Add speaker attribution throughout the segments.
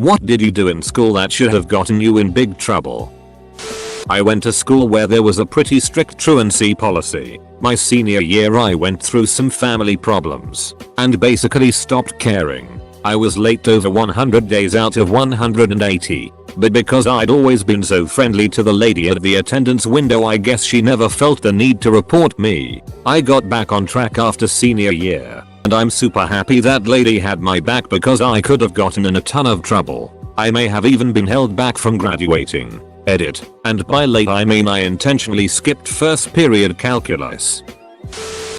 Speaker 1: What did you do in school that should have gotten you in big trouble? I went to school where there was a pretty strict truancy policy. My senior year I went through some family problems and basically stopped caring. I was late over 100 days out of 180, but because I'd always been so friendly to the lady at the attendance window, I guess she never felt the need to report me. I got back on track after senior year, and I'm super happy that lady had my back because I could have gotten in a ton of trouble. I may have even been held back from graduating. Edit. And by late I mean I intentionally skipped first period calculus.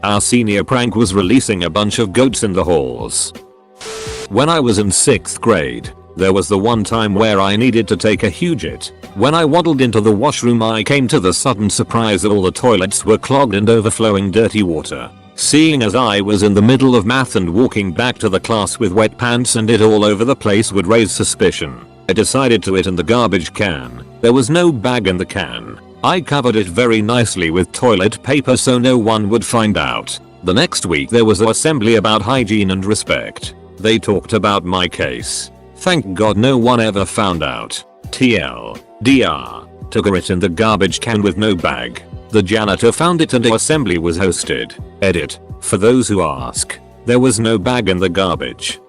Speaker 1: Our senior prank was releasing a bunch of goats in the halls. When I was in 6th grade, there was the one time where I needed to take a huge shit. When I waddled into the washroom, I came to the sudden surprise that all the toilets were clogged and overflowing dirty water. Seeing as I was in the middle of math and walking back to the class with wet pants and it all over the place would raise suspicion, I decided to it in the garbage can. There was no bag in the can. I covered it very nicely with toilet paper so no one would find out. The next week there was an assembly about hygiene and respect. They talked about my case. Thank God no one ever found out. TLDR. Took it in the garbage can with no bag. The janitor found it and an assembly was hosted. Edit. For those who ask, there was no bag in the garbage.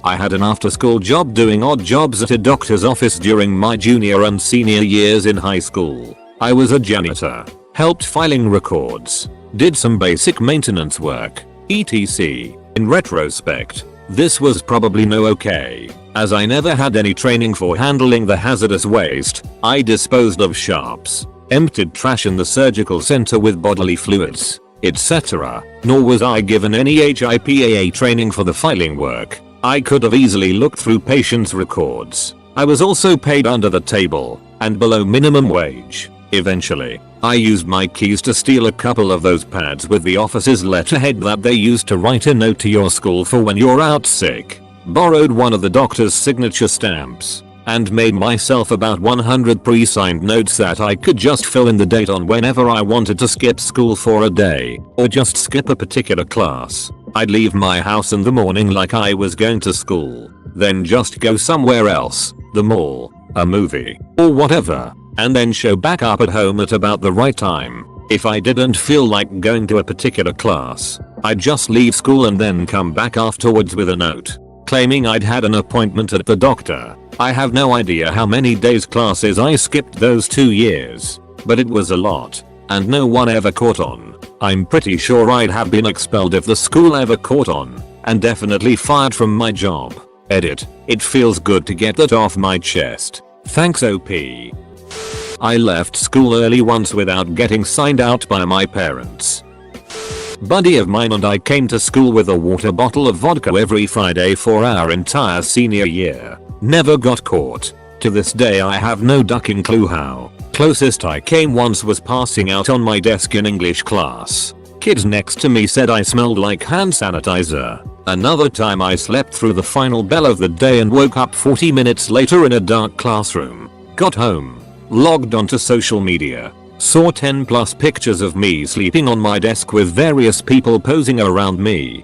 Speaker 1: I had an after-school job doing odd jobs at a doctor's office during my junior and senior years in high school. I was a janitor, helped filing records, did some basic maintenance work, etc. In retrospect, this was probably no okay, as I never had any training for handling the hazardous waste. I disposed of sharps, emptied trash in the surgical center with bodily fluids, etc. Nor was I given any HIPAA training for the filing work. I could have easily looked through patients' records. I was also paid under the table and below minimum wage. Eventually, I used my keys to steal a couple of those pads with the office's letterhead that they used to write a note to your school for when you're out sick, borrowed one of the doctor's signature stamps, and made myself about 100 pre-signed notes that I could just fill in the date on whenever I wanted to skip school for a day, or just skip a particular class. I'd leave my house in the morning like I was going to school, then just go somewhere else, the mall, a movie, or whatever, and then show back up at home at about the right time. If I didn't feel like going to a particular class, I'd just leave school and then come back afterwards with a note, claiming I'd had an appointment at the doctor. I have no idea how many days classes I skipped those 2 years, but it was a lot, and no one ever caught on. I'm pretty sure I'd have been expelled if the school ever caught on, and definitely fired from my job. Edit. It feels good to get that off my chest. Thanks OP. I left school early once without getting signed out by my parents. Buddy of mine and I came to school with a water bottle of vodka every Friday for our entire senior year. Never got caught. To this day I have no ducking clue how. Closest I came once was passing out on my desk in English class. Kids next to me said I smelled like hand sanitizer. Another time I slept through the final bell of the day and woke up 40 minutes later in a dark classroom. Got home, logged onto social media, saw 10 plus pictures of me sleeping on my desk with various people posing around me.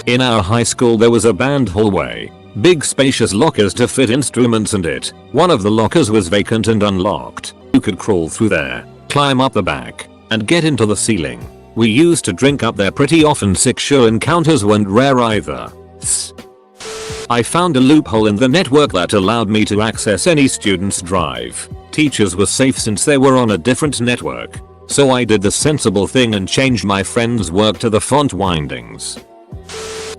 Speaker 1: In our high school there was a band hallway. Big spacious lockers to fit instruments and it. One of the lockers was vacant and unlocked. You could crawl through there, climb up the back, and get into the ceiling. We used to drink up there pretty often. Sexual encounters weren't rare either. I found a loophole in the network that allowed me to access any student's drive. Teachers were safe since they were on a different network. So I did the sensible thing and changed my friend's work to the font windings.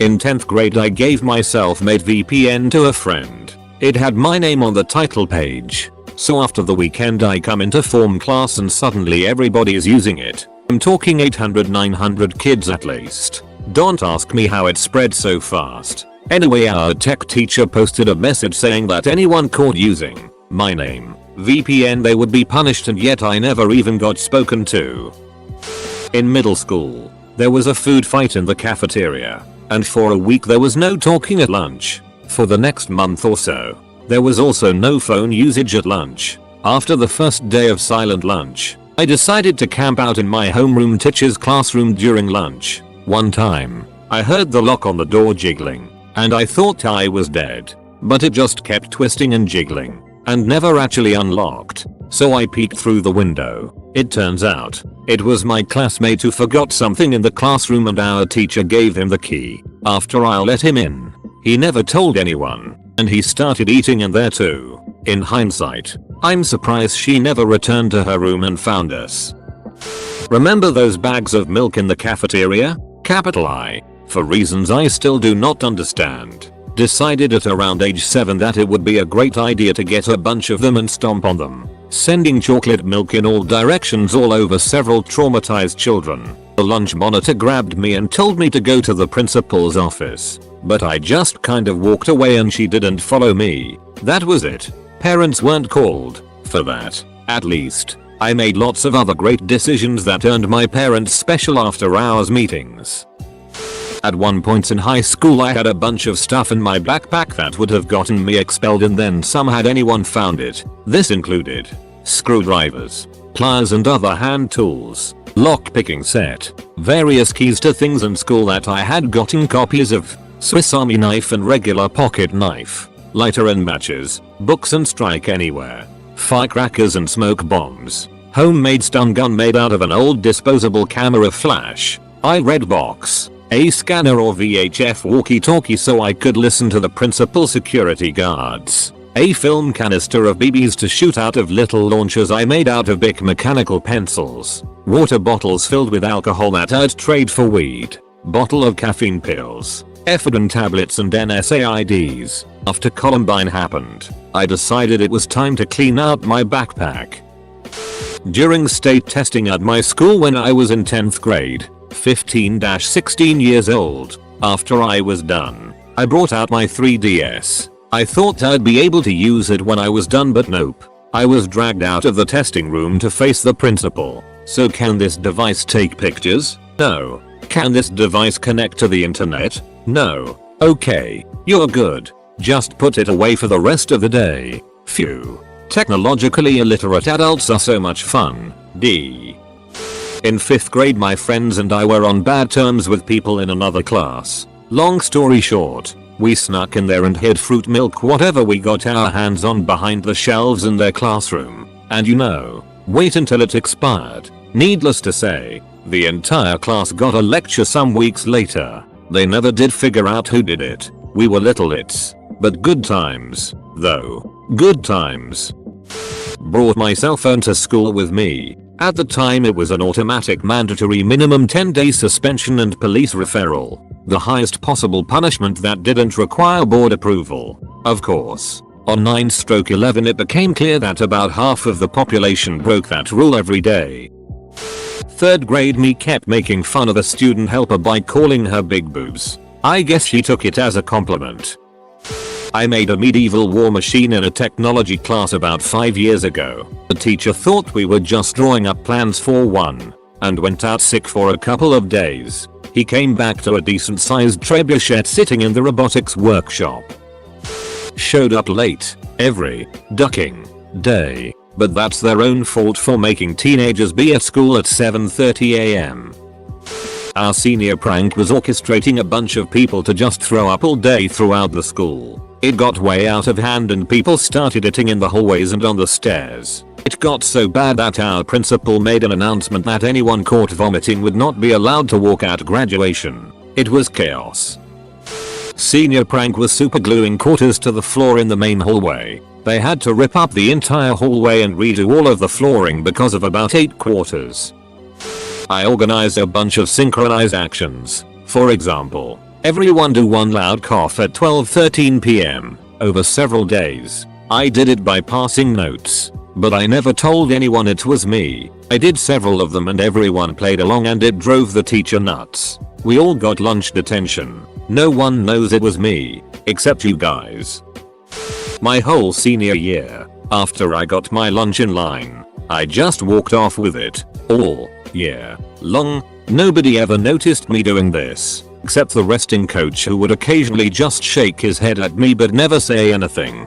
Speaker 1: In 10th grade I gave myself made VPN to a friend. It had my name on the title page. So after the weekend I come into form class and suddenly everybody is using it. I'm talking 800-900 kids at least. Don't ask me how it spread so fast. Anyway, our tech teacher posted a message saying that anyone caught using my name, VPN, they would be punished, and yet I never even got spoken to. In middle school, there was a food fight in the cafeteria. And for a week there was no talking at lunch. For the next month or so, there was also no phone usage at lunch. After the first day of silent lunch, I decided to camp out in my homeroom teacher's classroom during lunch. One time, I heard the lock on the door jiggling, and I thought I was dead. but it just kept twisting and jiggling and never actually unlocked. So I peeked through the window. It turns out it was my classmate who forgot something in the classroom and our teacher gave him the key after I let him in. He never told anyone and he started eating in there too. In hindsight, I'm surprised she never returned to her room and found us. Remember those bags of milk in the cafeteria? Capital I, for reasons I still do not understand, decided at around age 7 that it would be a great idea to get a bunch of them and stomp on them, sending chocolate milk in all directions all over several traumatized children. The lunch monitor grabbed me and told me to go to the principal's office, but I just kind of walked away and she didn't follow me. That was it. Parents weren't called for that, at least. I made lots of other great decisions that earned my parents special after hours meetings. At one point in high school I had a bunch of stuff in my backpack that would have gotten me expelled and then some had anyone found it. This included screwdrivers, pliers and other hand tools, lock-picking set, various keys to things in school that I had gotten copies of, Swiss Army knife and regular pocket knife, lighter and matches, books and strike anywhere, firecrackers and smoke bombs, homemade stun gun made out of an old disposable camera flash, iRed box, a scanner or VHF walkie-talkie so I could listen to the principal security guards, a film canister of BBs to shoot out of little launchers I made out of Bic mechanical pencils, water bottles filled with alcohol that I'd trade for weed, bottle of caffeine pills, Ephedrine tablets and NSAIDs. After Columbine happened, I decided it was time to clean out my backpack. During state testing at my school when I was in 10th grade, 15-16 years old, after I was done, I brought out my 3DS. I thought I'd be able to use it when I was done, but nope. I was dragged out of the testing room to face the principal. So can this device take pictures? No. Can this device connect to the internet? No. Okay, you're good. Just put it away for the rest of the day. Phew. Technologically illiterate adults are so much fun. D. In 5th grade my friends and I were on bad terms with people in another class. Long story short, we snuck in there and hid fruit milk whatever we got our hands on behind the shelves in their classroom. And wait until it expired. Needless to say, the entire class got a lecture some weeks later. They never did figure out who did it. We were little its. But good times, though. Good times. Brought my cell phone to school with me. At the time it was an automatic mandatory minimum 10-day suspension and police referral. The highest possible punishment that didn't require board approval. Of course. On 9/11 it became clear that about half of the population broke that rule every day. 3rd grade me kept making fun of a student helper by calling her big boobs. I guess she took it as a compliment. I made a medieval war machine in a technology class about 5 years ago. The teacher thought we were just drawing up plans for one and went out sick for a couple of days. He came back to a decent sized trebuchet sitting in the robotics workshop. Showed up late every ducking day, but that's their own fault for making teenagers be at school at 7:30 AM. Our senior prank was orchestrating a bunch of people to just throw up all day throughout the school. It got way out of hand and people started eating in the hallways and on the stairs. It got so bad that our principal made an announcement that anyone caught vomiting would not be allowed to walk at graduation. It was chaos. Senior prank was supergluing quarters to the floor in the main hallway. They had to rip up the entire hallway and redo all of the flooring because of about 8 quarters. I organized a bunch of synchronized actions. For example, everyone do one loud cough at 12:13 PM over several days. I did it by passing notes, but I never told anyone it was me. I did several of them and everyone played along and it drove the teacher nuts. We all got lunch detention. No one knows it was me, except you guys. My whole senior year, after I got my lunch in line, I just walked off with it, all year long. Nobody ever noticed me doing this, except the resting coach who would occasionally just shake his head at me but never say anything.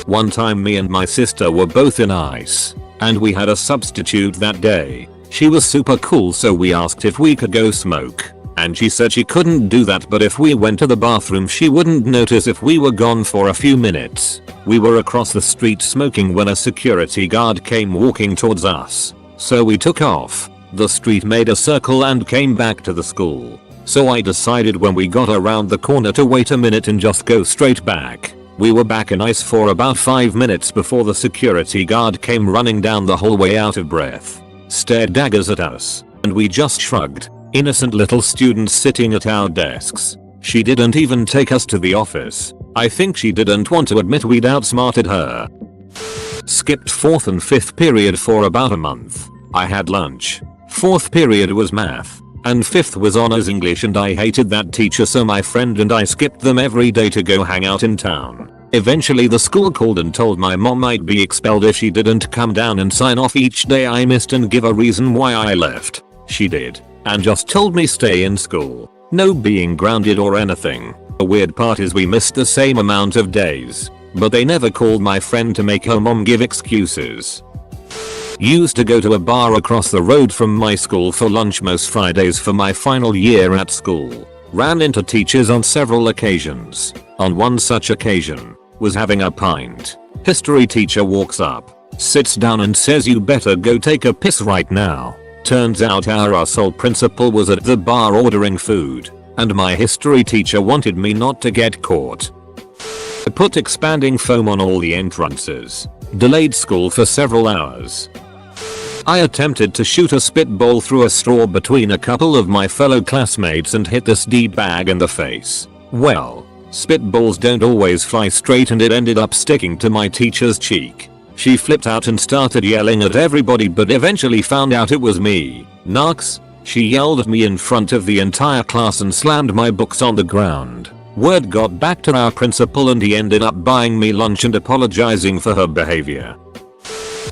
Speaker 1: One time me and my sister were both in ice, and we had a substitute that day. She was super cool so we asked if we could go smoke. and she said she couldn't do that, but if we went to the bathroom she wouldn't notice if we were gone for a few minutes. We were across the street smoking when a security guard came walking towards us. So we took off. The street made a circle and came back to the school. So I decided when we got around the corner to wait a minute and just go straight back. We were back in ice for about 5 minutes before the security guard came running down the hallway out of breath, stared daggers at us, and we just shrugged. Innocent little students sitting at our desks. She didn't even take us to the office. I think she didn't want to admit we'd outsmarted her. Skipped 4th and 5th period for about a month. I had lunch. 4th period was math, and 5th was honors English, and I hated that teacher, so my friend and I skipped them every day to go hang out in town. Eventually the school called and told my mom I'd be expelled if she didn't come down and sign off each day I missed and give a reason why I left. She did, and just told me stay in school. No being grounded or anything. The weird part is we missed the same amount of days, but they never called my friend to make her mom give excuses. Used to go to a bar across the road from my school for lunch most Fridays for my final year at school. Ran into teachers on several occasions. On one such occasion, was having a pint. History teacher walks up, sits down and says you better go take a piss right now. Turns out our arsehole principal was at the bar ordering food, and my history teacher wanted me not to get caught. I put expanding foam on all the entrances. Delayed school for several hours. I attempted to shoot a spitball through a straw between a couple of my fellow classmates and hit this D-bag in the face. Well, spitballs don't always fly straight, and it ended up sticking to my teacher's cheek. She flipped out and started yelling at everybody, but eventually found out it was me. Narcs, she yelled at me in front of the entire class and slammed my books on the ground. Word got back to our principal and he ended up buying me lunch and apologizing for her behavior.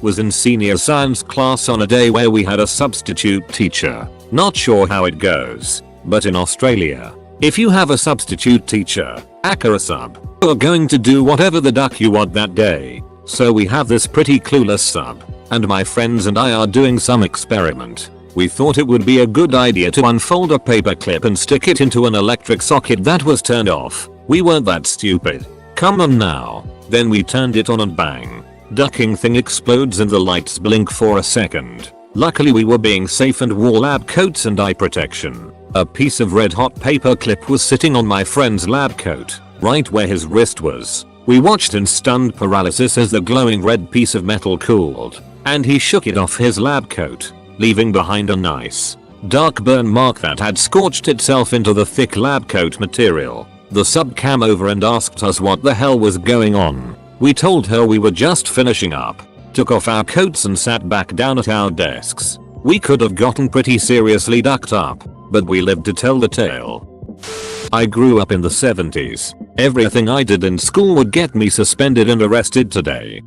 Speaker 1: Was in senior science class on a day where we had a substitute teacher. Not sure how it goes, but in Australia, if you have a substitute teacher, aka a sub, you're going to do whatever the duck you want that day. So we have this pretty clueless sub, and my friends and I are doing some experiment. We thought it would be a good idea to unfold a paper clip and stick it into an electric socket that was turned off. We weren't that stupid. Come on now. Then we turned it on and bang. Ducking thing explodes and the lights blink for a second. Luckily we were being safe and wore lab coats and eye protection. A piece of red hot paper clip was sitting on my friend's lab coat, right where his wrist was. We watched in stunned paralysis as the glowing red piece of metal cooled, and he shook it off his lab coat, leaving behind a nice, dark burn mark that had scorched itself into the thick lab coat material. The sub came over and asked us what the hell was going on. We told her we were just finishing up, took off our coats and sat back down at our desks. We could have gotten pretty seriously ducked up, but we lived to tell the tale. I grew up in the 70s. Everything I did in school would get me suspended and arrested today.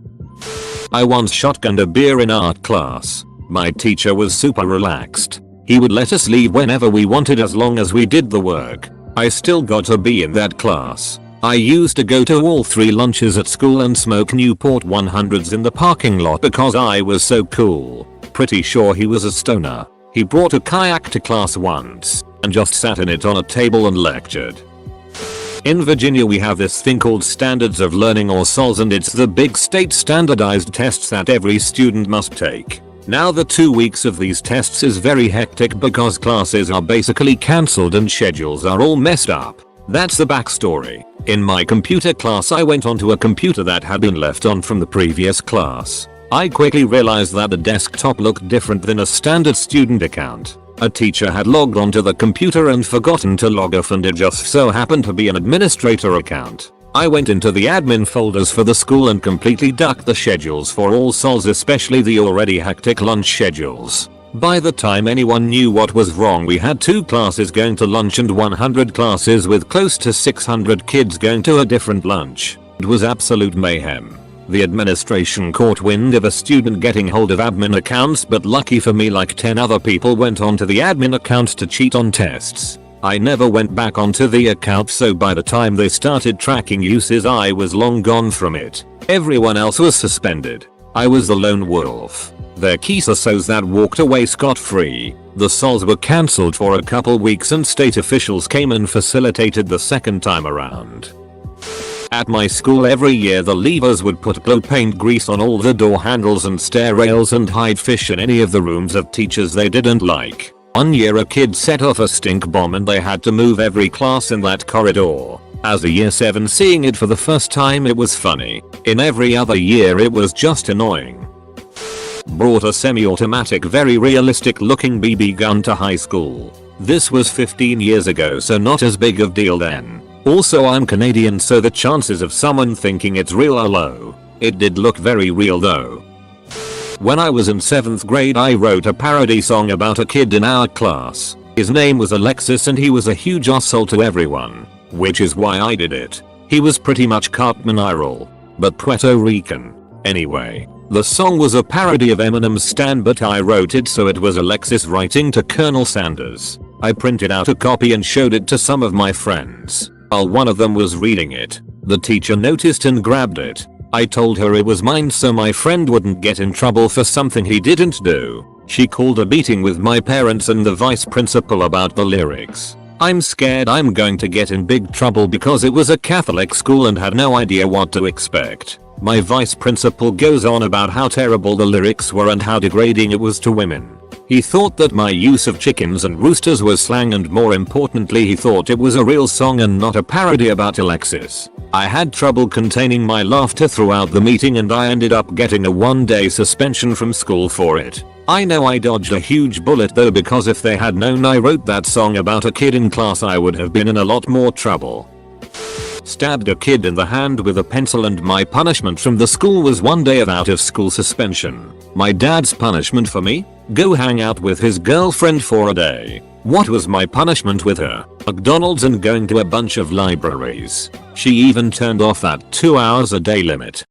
Speaker 1: I once shotgunned a beer in art class. My teacher was super relaxed. He would let us leave whenever we wanted as long as we did the work. I still got a B in that class. I used to go to all 3 lunches at school and smoke Newport 100s in the parking lot because I was so cool. Pretty sure he was a stoner. He brought a kayak to class once and just sat in it on a table and lectured. In Virginia we have this thing called Standards of Learning or SOLs, and it's the big state standardized tests that every student must take. Now the 2 weeks of these tests is very hectic because classes are basically cancelled and schedules are all messed up. That's the backstory. In my computer class I went onto a computer that had been left on from the previous class. I quickly realized that the desktop looked different than a standard student account. A teacher had logged onto the computer and forgotten to log off, and it just so happened to be an administrator account. I went into the admin folders for the school and completely ducked the schedules for all SOLs, especially the already hectic lunch schedules. By the time anyone knew what was wrong, we had 2 classes going to lunch and 100 classes with close to 600 kids going to a different lunch. It was absolute mayhem. The administration caught wind of a student getting hold of admin accounts, but lucky for me like 10 other people went onto the admin account to cheat on tests. I never went back onto the account, so by the time they started tracking uses I was long gone from it. Everyone else was suspended. I was the lone wolf. Their key SOs that walked away scot-free. The sols were cancelled for a couple weeks and state officials came and facilitated the second time around. At my school every year the leavers would put glow paint grease on all the door handles and stair rails and hide fish in any of the rooms of teachers they didn't like. One year a kid set off a stink bomb and they had to move every class in that corridor. As a year 7 seeing it for the first time it was funny. In every other year it was just annoying. Brought a semi-automatic very realistic looking BB gun to high school. This was 15 years ago so not as big of deal then. Also I'm Canadian so the chances of someone thinking it's real are low. It did look very real though. When I was in 7th grade I wrote a parody song about a kid in our class. His name was Alexis and he was a huge asshole to everyone. Which is why I did it. He was pretty much Cartmaniral, but Puerto Rican. Anyway, the song was a parody of Eminem's Stand but I wrote it so it was Alexis writing to Colonel Sanders. I printed out a copy and showed it to some of my friends. While one of them was reading it, the teacher noticed and grabbed it. I told her it was mine so my friend wouldn't get in trouble for something he didn't do. She called a meeting with my parents and the vice principal about the lyrics. I'm scared I'm going to get in big trouble because it was a Catholic school and had no idea what to expect. My vice principal goes on about how terrible the lyrics were and how degrading it was to women. He thought that my use of chickens and roosters was slang and more importantly he thought it was a real song and not a parody about Alexis. I had trouble containing my laughter throughout the meeting and I ended up getting a 1-day suspension from school for it. I know I dodged a huge bullet though because if they had known I wrote that song about a kid in class I would have been in a lot more trouble. Stabbed a kid in the hand with a pencil and my punishment from the school was 1 day of out of school suspension. My dad's punishment for me? Go hang out with his girlfriend for a day. What was my punishment with her? McDonald's and going to a bunch of libraries. She even turned off that 2 hours a day limit.